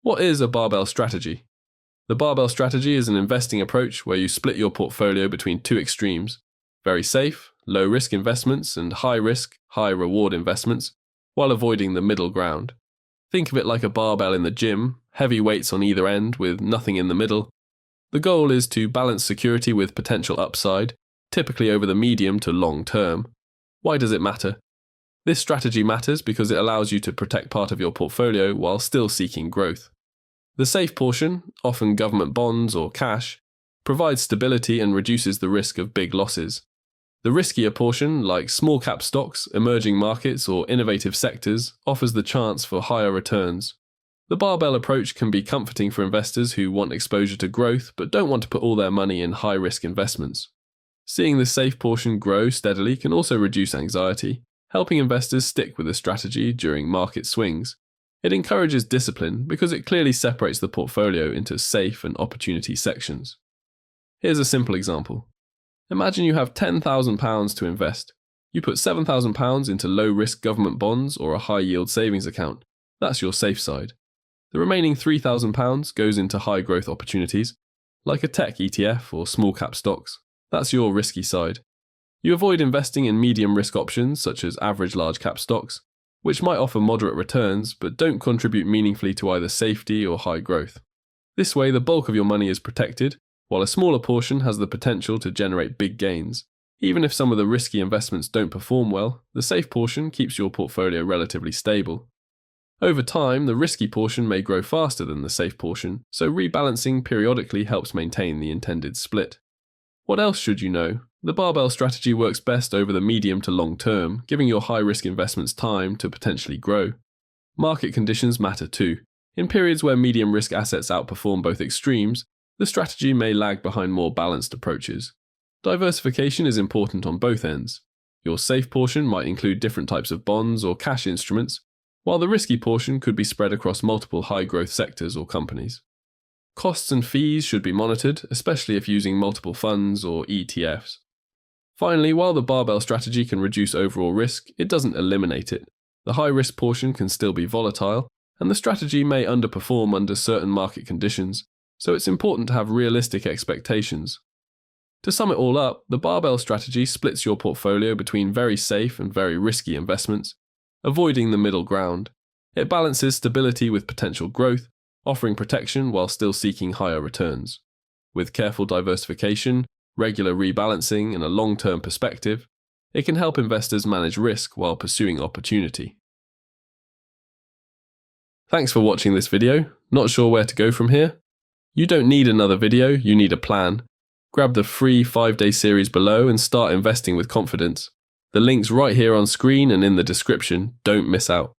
What is a barbell strategy? The barbell strategy is an investing approach where you split your portfolio between two extremes: very safe, low-risk investments and high-risk, high-reward investments, while avoiding the middle ground. Think of it like a barbell in the gym, heavy weights on either end with nothing in the middle. The goal is to balance security with potential upside, typically over the medium to long term. Why does it matter? This strategy matters because it allows you to protect part of your portfolio while still seeking growth. The safe portion, often government bonds or cash, provides stability and reduces the risk of big losses. The riskier portion, like small cap stocks, emerging markets, or innovative sectors, offers the chance for higher returns. The barbell approach can be comforting for investors who want exposure to growth but don't want to put all their money in high-risk investments. Seeing the safe portion grow steadily can also reduce anxiety, helping investors stick with the strategy during market swings. It encourages discipline because it clearly separates the portfolio into safe and opportunity sections. Here's a simple example. Imagine you have £10,000 to invest. You put £7,000 into low-risk government bonds or a high-yield savings account. That's your safe side. The remaining £3,000 goes into high-growth opportunities, like a tech ETF or small-cap stocks. That's your risky side. You avoid investing in medium-risk options such as average large-cap stocks, which might offer moderate returns but don't contribute meaningfully to either safety or high growth. This way, the bulk of your money is protected, while a smaller portion has the potential to generate big gains. Even if some of the risky investments don't perform well, the safe portion keeps your portfolio relatively stable. Over time, the risky portion may grow faster than the safe portion, so rebalancing periodically helps maintain the intended split. What else should you know? The barbell strategy works best over the medium to long term, giving your high-risk investments time to potentially grow. Market conditions matter too. In periods where medium-risk assets outperform both extremes, the strategy may lag behind more balanced approaches. Diversification is important on both ends. Your safe portion might include different types of bonds or cash instruments, while the risky portion could be spread across multiple high-growth sectors or companies. Costs and fees should be monitored, especially if using multiple funds or ETFs. Finally, while the barbell strategy can reduce overall risk, it doesn't eliminate it. The high-risk portion can still be volatile, and the strategy may underperform under certain market conditions, so it's important to have realistic expectations. To sum it all up, the barbell strategy splits your portfolio between very safe and very risky investments, avoiding the middle ground. It balances stability with potential growth, offering protection while still seeking higher returns. With careful diversification, regular rebalancing, and a long-term perspective, it can help investors manage risk while pursuing opportunity. Thanks for watching this video. Not sure where to go from here? You don't need another video, you need a plan. Grab the free 5-day series below and start investing with confidence. The link's right here on screen and in the description. Don't miss out.